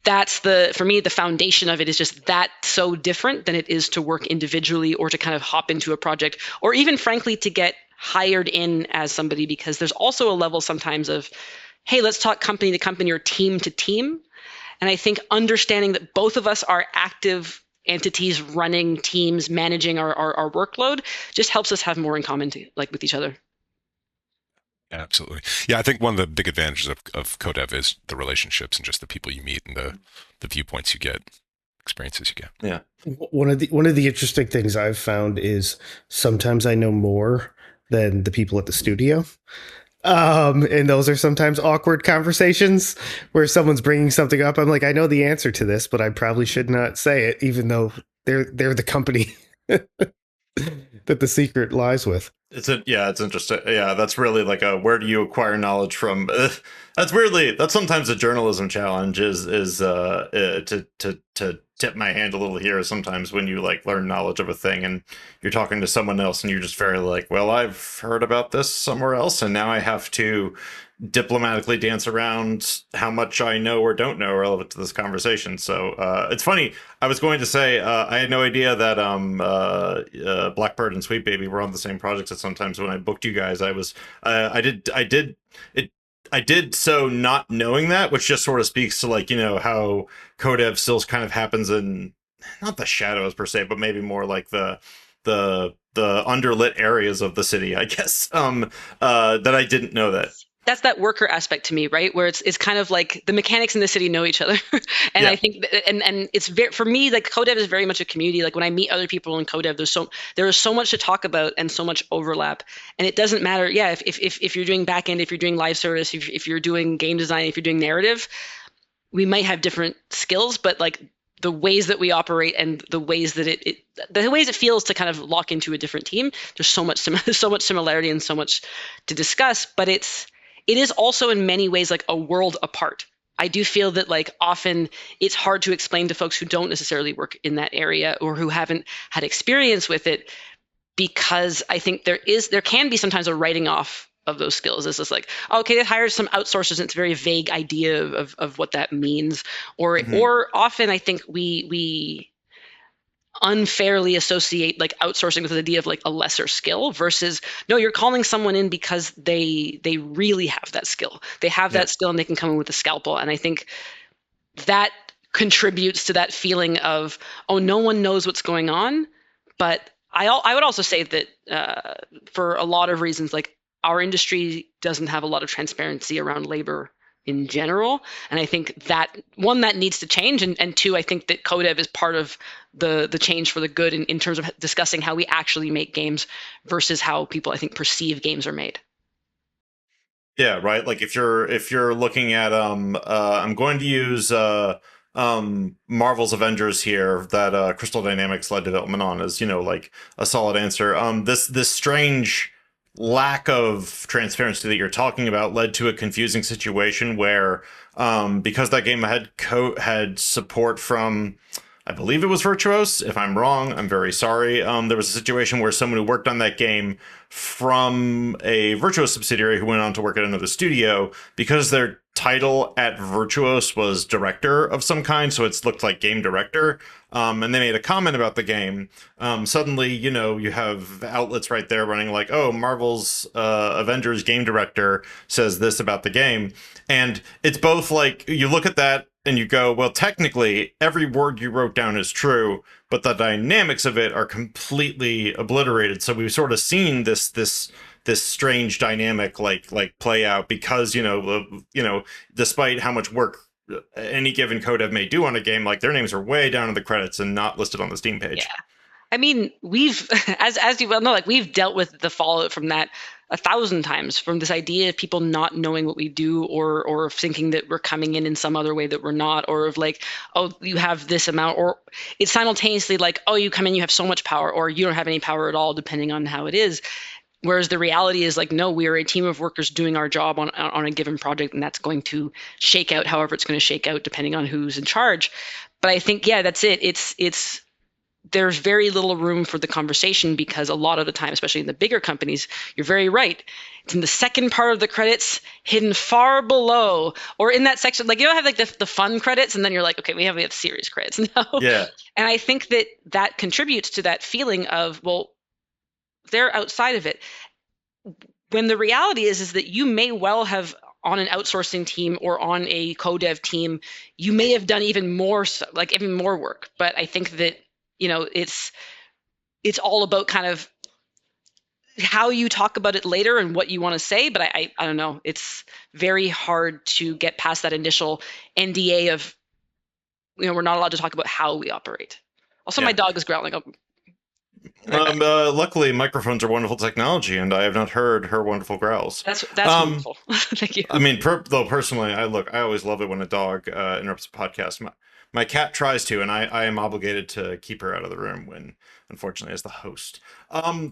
that's for me, the foundation of it is just that so different than it is to work individually or to kind of hop into a project, or even frankly to get hired in as somebody, because there's also a level sometimes of, hey, let's talk company to company or team to team. And I think understanding that both of us are active entities running teams, managing our workload, just helps us have more in common with each other. Absolutely. Yeah, I think one of the big advantages of codev is the relationships and just the people you meet and the viewpoints you get, experiences you get. Yeah. One of the interesting things I've found is sometimes I know more than the people at the studio. And those are sometimes awkward conversations where someone's bringing something up. I'm like, I know the answer to this, but I probably should not say it, even though they're the company that the secret lies with. It's interesting. Yeah, that's really like where do you acquire knowledge from? That's sometimes a journalism challenge is to tip my hand a little here. Sometimes when you like learn knowledge of a thing and you're talking to someone else and you're just very like, well, I've heard about this somewhere else and now I have to diplomatically dance around how much I know or don't know relevant to this conversation. So it's funny. I was going to say I had no idea that Blackbird and Sweet Baby were on the same projects. That sometimes when I booked you guys, I did so not knowing that, which just sort of speaks to like how codev still kind of happens in not the shadows per se, but maybe more like the underlit areas of the city, I guess. That I didn't know that. That's that worker aspect to me, right? Where it's kind of like the mechanics in the city know each other. And yeah. I think, and it's very, for me, like codev is very much a community. Like when I meet other people in codev, there is so much to talk about and so much overlap. And it doesn't matter. Yeah. If you're doing backend, if you're doing live service, if you're doing game design, if you're doing narrative, we might have different skills, but like the ways that we operate and the ways that the ways it feels to kind of lock into a different team, there's so much similarity and so much to discuss, but it is also in many ways like a world apart. I do feel that like often it's hard to explain to folks who don't necessarily work in that area or who haven't had experience with it, because I think there can be sometimes a writing off of those skills. It's just like, okay, they hired some outsourcers and it's a very vague idea of what that means. Or often I think we unfairly associate like outsourcing with the idea of like a lesser skill versus no, you're calling someone in because they really have that skill. They have that skill and they can come in with a scalpel. And I think that contributes to that feeling of, oh, no one knows what's going on. But I would also say that for a lot of reasons, like our industry doesn't have a lot of transparency around labor in general. And I think that one, that needs to change. And two, I think that codev is part of the change for the good in terms of discussing how we actually make games versus how people, I think, perceive games are made. Yeah, right. Like if you're looking at I'm going to use Marvel's Avengers here that Crystal Dynamics led development on as, like a solid answer. This strange lack of transparency that you're talking about led to a confusing situation where because that game had support from, I believe it was Virtuos. If I'm wrong, I'm very sorry. There was a situation where someone who worked on that game from a Virtuos subsidiary who went on to work at another studio, because their title at Virtuos was director of some kind, so it's looked like game director, and they made a comment about the game. Suddenly, you have outlets right there running like, oh, Marvel's Avengers game director says this about the game. And it's both like, you look at that and you go, well, technically every word you wrote down is true, but the dynamics of it are completely obliterated. So we've sort of seen this strange dynamic like play out because, despite how much work any given code dev may do on a game, like their names are way down in the credits and not listed on the Steam page. Yeah. I mean, we've, as you well know, like we've dealt with the fallout from that 1,000 times, from this idea of people not knowing what we do, or thinking that we're coming in some other way that we're not, or of like, oh, you have this amount, or it's simultaneously like, oh, you come in, you have so much power, or you don't have any power at all, depending on how it is. Whereas the reality is like, no, we are a team of workers doing our job on a given project, and that's going to shake out however it's going to shake out, depending on who's in charge. But I think, yeah, that's it. It's there's very little room for the conversation, because a lot of the time, especially in the bigger companies, you're very right. It's in the second part of the credits, hidden far below, or in that section, like you don't have like the fun credits, and then you're like, okay, we have serious credits now. Yeah. And I think that contributes to that feeling of, well, they're outside of it. When the reality is that you may well have, on an outsourcing team or on a co-dev team, you may have done even more work. But I think that, it's all about kind of how you talk about it later and what you want to say. But I don't know. It's very hard to get past that initial NDA of, we're not allowed to talk about how we operate. Also, Yeah. my dog is growling. Luckily, microphones are wonderful technology, and I have not heard her wonderful growls. That's wonderful. Thank you. I mean, personally, I always love it when a dog interrupts a podcast. My cat tries to, and I am obligated to keep her out of the room when, unfortunately, as the host.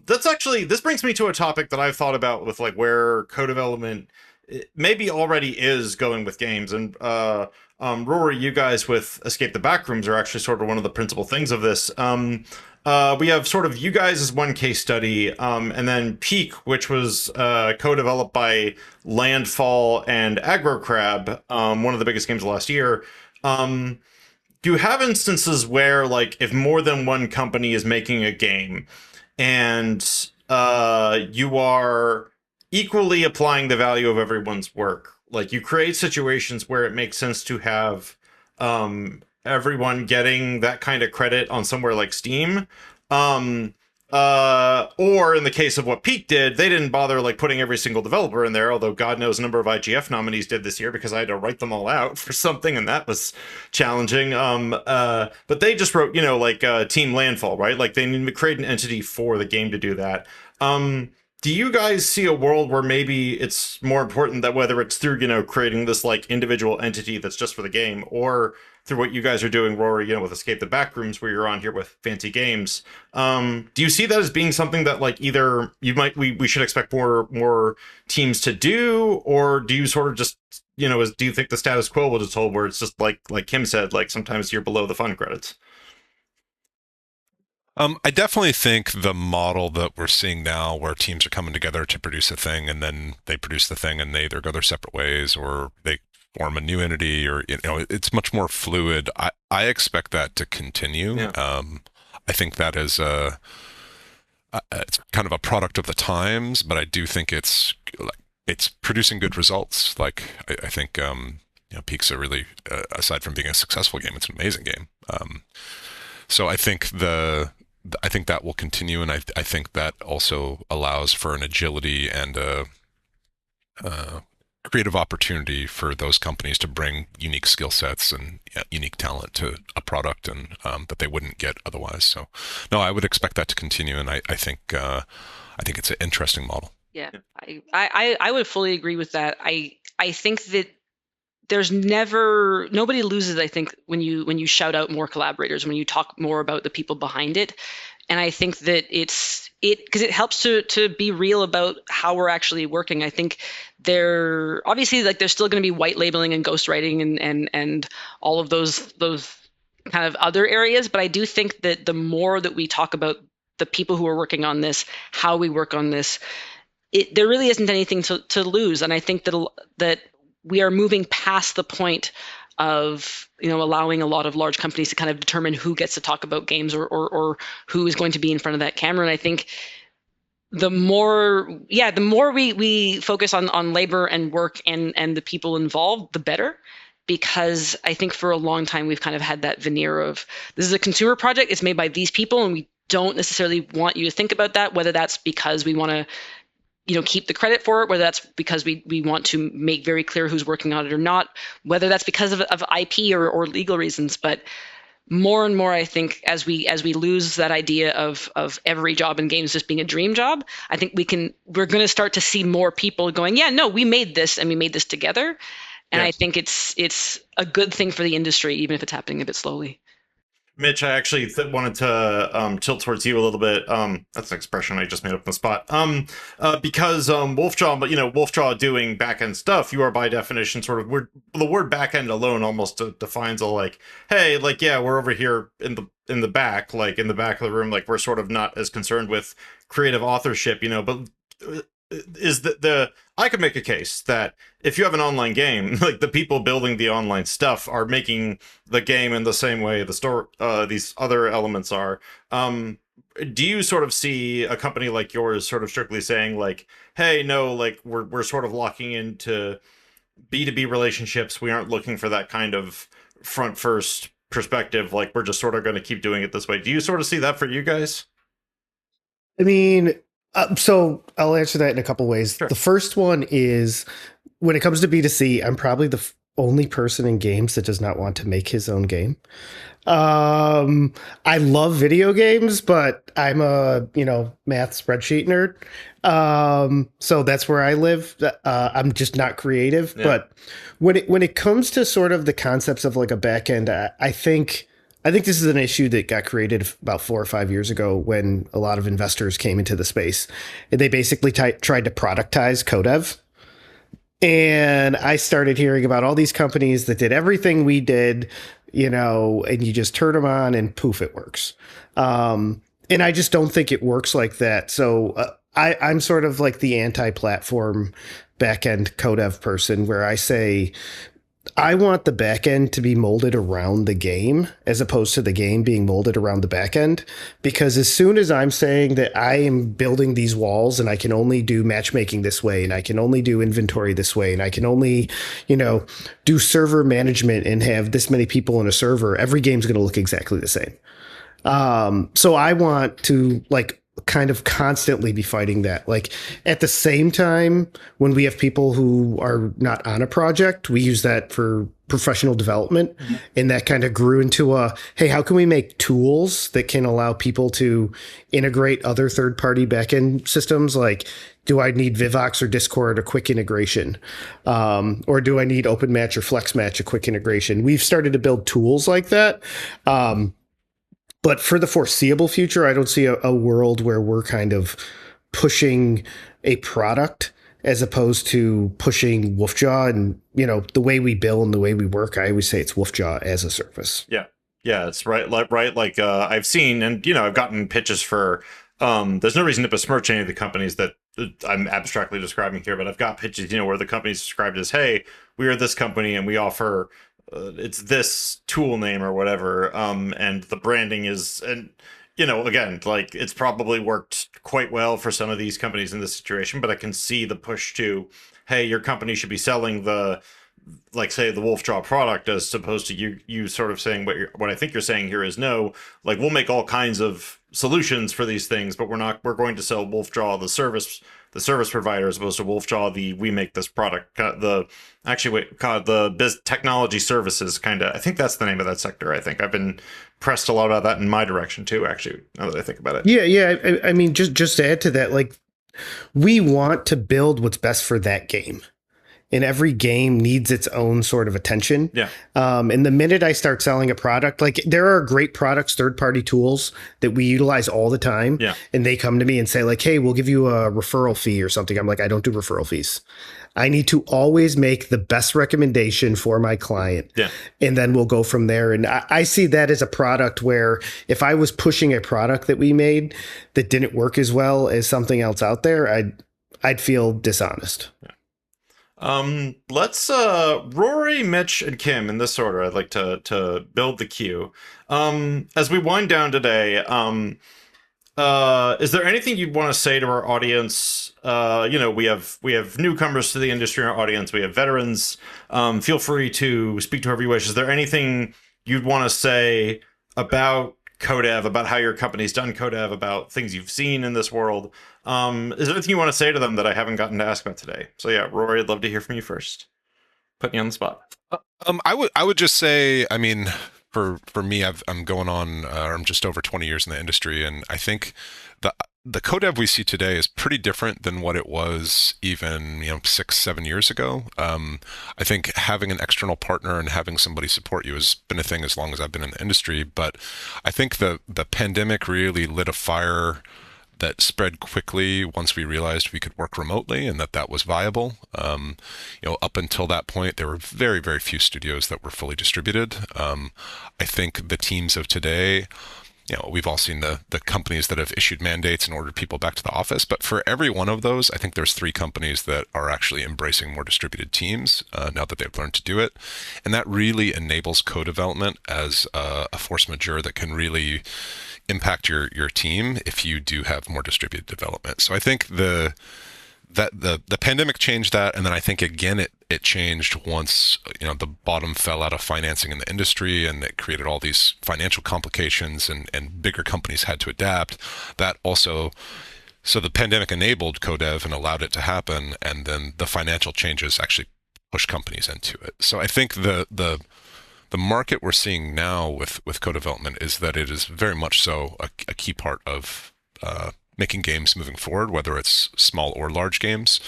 This brings me to a topic that I've thought about with like where co-development maybe already is going with games. And Rory, you guys with Escape the Backrooms are actually sort of one of the principal things of this. We have sort of you guys as one case study, and then Peak, which was co-developed by Landfall and Aggro Crab, one of the biggest games of last year. Do you have instances where, like, if more than one company is making a game and you are equally applying the value of everyone's work, like you create situations where it makes sense to have everyone getting that kind of credit on somewhere like Steam? Or in the case of what Peak did, they didn't bother like putting every single developer in there, although God knows a number of IGF nominees did this year because I had to write them all out for something, and that was challenging. But they just wrote, Team Landfall, right? Like they need to create an entity for the game to do that. Do you guys see a world where maybe it's more important that whether it's through, creating this like individual entity that's just for the game, or through what you guys are doing, Rory, with Escape the Backrooms, where you're on here with Fancy Games. Do you see that as being something that like either we should expect more teams to do, or do you sort of just, do you think the status quo will just hold where it's just like Kim said, like sometimes you're below the fun credits? I definitely think the model that we're seeing now, where teams are coming together to produce a thing, and then they produce the thing and they either go their separate ways or they form a new entity, or it's much more fluid. I expect that to continue. Yeah. I think that is it's kind of a product of the times, but I do think it's producing good results. Like I think Peak's a really aside from being a successful game, it's an amazing game. So I think that will continue, and I think that also allows for an agility and a creative opportunity for those companies to bring unique skill sets and unique talent to a product, and that they wouldn't get otherwise. So, no, I would expect that to continue, and I think it's an interesting model. Yeah, I would fully agree with that. I think that there's nobody loses, I think, when you shout out more collaborators, when you talk more about the people behind it. And I think that because it helps to be real about how we're actually working. I think there's still going to be white labeling and ghostwriting and all of those kind of other areas. But I do think that the more that we talk about the people who are working on this, how we work on this, there really isn't anything to lose. And I think that we are moving past the point of allowing a lot of large companies to kind of determine who gets to talk about games or who is going to be in front of that camera. And I think the more we focus on labor and work and the people involved, the better. Because I think for a long time we've kind of had that veneer of, this is a consumer project, it's made by these people, and we don't necessarily want you to think about that, whether that's because we want to keep the credit for it, whether that's because we want to make very clear who's working on it or not, whether that's because of IP or legal reasons. But more and more, I think as we lose that idea of every job in games just being a dream job, I think we're going to start to see more people going, yeah, no, we made this and we made this together. And I think it's a good thing for the industry, even if it's happening a bit slowly. Mitch, I actually wanted to tilt towards you a little bit. That's an expression I just made up on the spot. Because Wolfjaw, Wolfjaw doing back-end stuff, you are by definition sort of the word back-end alone almost defines a like, hey, like, yeah, we're over here in the back, like in the back of the room, like we're sort of not as concerned with creative authorship, but is the I could make a case that if you have an online game, like the people building the online stuff are making the game in the same way the store these other elements are. Do you sort of see a company like yours sort of strictly saying like, hey, no, like we're sort of locking into B2B relationships. We aren't looking for that kind of front first perspective. Like we're just sort of going to keep doing it this way. Do you sort of see that for you guys? I mean, so I'll answer that in a couple ways. Sure. The first one is when it comes to B2C, I'm probably the only person in games that does not want to make his own game. I love video games, but I'm a, math spreadsheet nerd. So that's where I live. I'm just not creative. Yeah. But when it comes to sort of the concepts of like a back end, I think this is an issue that got created about 4 or 5 years ago when a lot of investors came into the space. And they basically tried to productize codev. And I started hearing about all these companies that did everything we did, and you just turn them on and poof, it works. And I just don't think it works like that. So I'm sort of like the anti-platform back-end codev person where I say, I want the back end to be molded around the game as opposed to the game being molded around the back end. Because as soon as I'm saying that I am building these walls and I can only do matchmaking this way and I can only do inventory this way and I can only, do server management and have this many people in a server, every game's going to look exactly the same. So I want to kind of constantly be fighting that. Like at the same time, when we have people who are not on a project, we use that for professional development. Mm-hmm. And that kind of grew into hey, how can we make tools that can allow people to integrate other third-party backend systems? Like, do I need Vivox or Discord, a quick integration? Or do I need OpenMatch or FlexMatch, a quick integration? We've started to build tools like that. But for the foreseeable future, I don't see a world where we're kind of pushing a product as opposed to pushing Wolfjaw. And, the way we build and the way we work, I always say it's Wolfjaw as a service. Yeah. Yeah, it's right. Like I've seen and, I've gotten pitches for, there's no reason to besmirch any of the companies that I'm abstractly describing here, but I've got pitches, where the company's described as, hey, we are this company and we offer it's this tool name or whatever, and the branding is, and again, like it's probably worked quite well for some of these companies in this situation, but I can see the push to, hey, your company should be selling the, like say the Wolfjaw product as opposed to you sort of saying what I think you're saying here is no, like we'll make all kinds of solutions for these things, but we're going to sell Wolfjaw the service provider as opposed to Wolfjaw we make this product, the technology services kind of. I think that's the name of that sector. I think I've been pressed a lot about that in my direction too, actually, now that I think about it. Yeah. I mean, just to add to that, like we want to build what's best for that game. And every game needs its own sort of attention. Yeah. And the minute I start selling a product, like there are great products, third-party tools that we utilize all the time. Yeah. And they come to me and say like, hey, we'll give you a referral fee or something. I'm like, I don't do referral fees. I need to always make the best recommendation for my client. Yeah. And then we'll go from there. And I see that as a product where if I was pushing a product that we made that didn't work as well as something else out there, I'd feel dishonest. Yeah. Let's Rory, Mitch, and Kim in this order. I'd like to build the queue. As we wind down today, is there anything you'd want to say to our audience? We have newcomers to the industry in our audience. We have veterans. Feel free to speak to whoever you wish. Is there anything you'd want to say about codev, about how your company's done codev, about things you've seen in this world. Is there anything you want to say to them that I haven't gotten to ask about today? So yeah, Rory, I'd love to hear from you first. Put me on the spot. I would just say, I mean, for me, I'm going on, I'm just over 20 years in the industry, and I think the codev we see today is pretty different than what it was even 6-7 years ago. I think having an external partner and having somebody support you has been a thing as long as I've been in the industry. But I think the pandemic really lit a fire that spread quickly once we realized we could work remotely and that was viable. Up until that point, there were very, very few studios that were fully distributed. I think the teams of today, we've all seen the companies that have issued mandates and ordered people back to the office. But for every one of those, I think there's 3 companies that are actually embracing more distributed teams now that they've learned to do it. And that really enables co-development as a force majeure that can really impact your team if you do have more distributed development. So I think the pandemic changed that, and then I think again it changed once the bottom fell out of financing in the industry, and it created all these financial complications, and bigger companies had to adapt. That also, so the pandemic enabled codev and allowed it to happen, and then the financial changes actually pushed companies into it. So I think the market we're seeing now with co-development is that it is very much so a key part of making games moving forward, whether it's small or large games.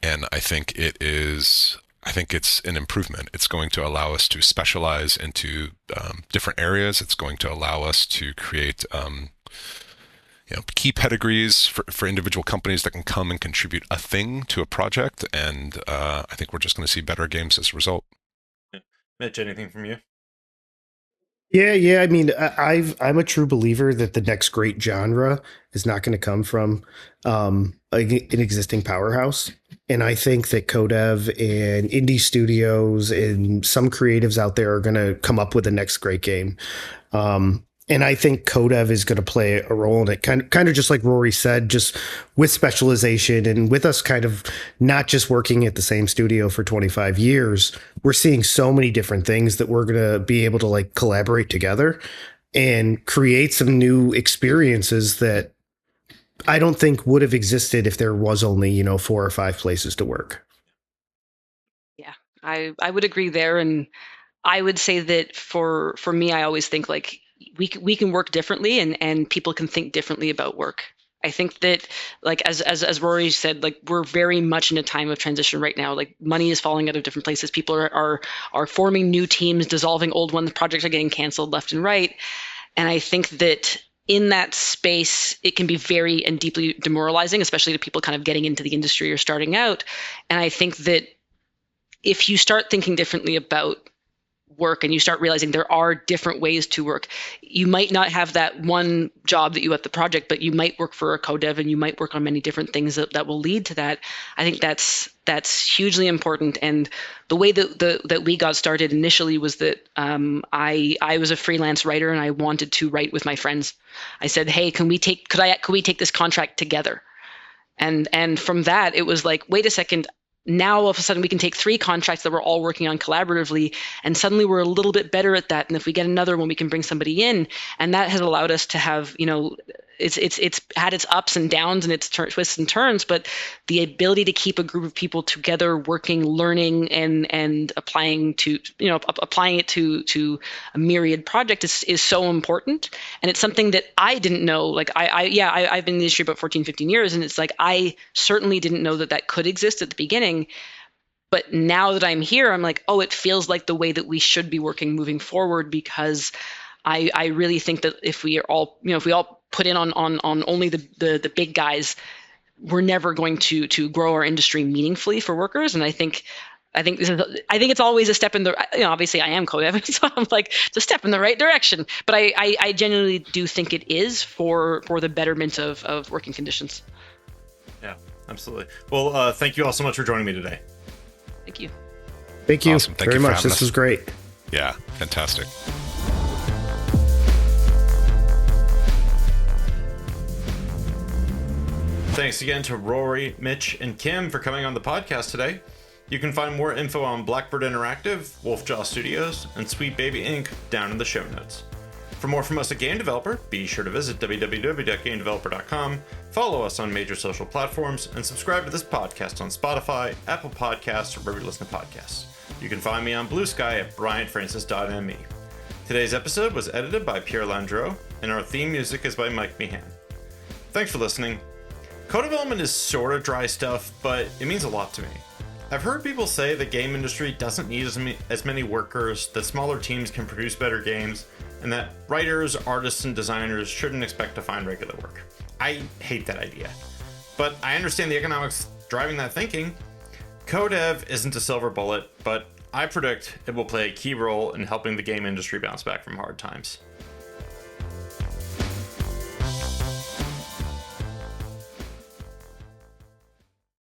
And I think it's an improvement. It's going to allow us to specialize into different areas. It's going to allow us to create key pedigrees for individual companies that can come and contribute a thing to a project. And I think we're just going to see better games as a result. Mitch, anything from you? Yeah. I mean, I'm a true believer that the next great genre is not going to come from an existing powerhouse. And I think that codev and indie studios and some creatives out there are going to come up with the next great game. And I think codev is going to play a role in it, kind of just like Rory said, just with specialization and with us kind of not just working at the same studio for 25 years. We're seeing so many different things that we're going to be able to like collaborate together and create some new experiences that I don't think would have existed if there was only 4 or 5 places to work. Yeah, I would agree there, and I would say that for me, I always think like we can work differently, and people can think differently about work. I think that, like as Rory said, like we're very much in a time of transition right now. Like money is falling out of different places. People are forming new teams, dissolving old ones. Projects are getting canceled left and right. And I think that in that space, it can be very and deeply demoralizing, especially to people kind of getting into the industry or starting out. And I think that if you start thinking differently about work and you start realizing there are different ways to work, you might not have that one job that you have the project, but you might work for a codev and you might work on many different things that will lead to that. I think that's hugely important. And the way that we got started initially was that I was a freelance writer and I wanted to write with my friends. I said, hey, could we take this contract together? And from that, it was like, wait a second. Now all of a sudden we can take 3 contracts that we're all working on collaboratively, and suddenly we're a little bit better at that. And if we get another one, we can bring somebody in, and that has allowed us to have, it's had its ups and downs and its twists and turns, but the ability to keep a group of people together, working, learning, and applying it to a myriad project is so important. And it's something that I didn't know. Like I've been in the industry about 14, 15 years, and it's like I certainly didn't know that could exist at the beginning. But now that I'm here, I'm like, oh, it feels like the way that we should be working moving forward, because I really think that if we all put in on only the big guys, we're never going to grow our industry meaningfully for workers. And I think it's always a step in the, obviously I am codev, so I'm like, it's a step in the right direction. But I genuinely do think it is for the betterment of working conditions. Yeah, absolutely. Well, thank you all so much for joining me today. Thank you. Thank you Awesome. Thank very you for much. having This us. was great. Yeah, fantastic. Thanks again to Rory, Mitch, and Kim for coming on the podcast today. You can find more info on Blackbird Interactive, Wolfjaw Studios, and Sweet Baby Inc. down in the show notes. For more from us at Game Developer, be sure to visit www.gamedeveloper.com, follow us on major social platforms, and subscribe to this podcast on Spotify, Apple Podcasts, or wherever you listen to podcasts. You can find me on Blue Sky at bryantfrancis.me. Today's episode was edited by Pierre Landreau, and our theme music is by Mike Meehan. Thanks for listening. Co-development is sort of dry stuff, but it means a lot to me. I've heard people say the game industry doesn't need as many workers, that smaller teams can produce better games, and that writers, artists, and designers shouldn't expect to find regular work. I hate that idea. But I understand the economics driving that thinking. Co-dev isn't a silver bullet, but I predict it will play a key role in helping the game industry bounce back from hard times.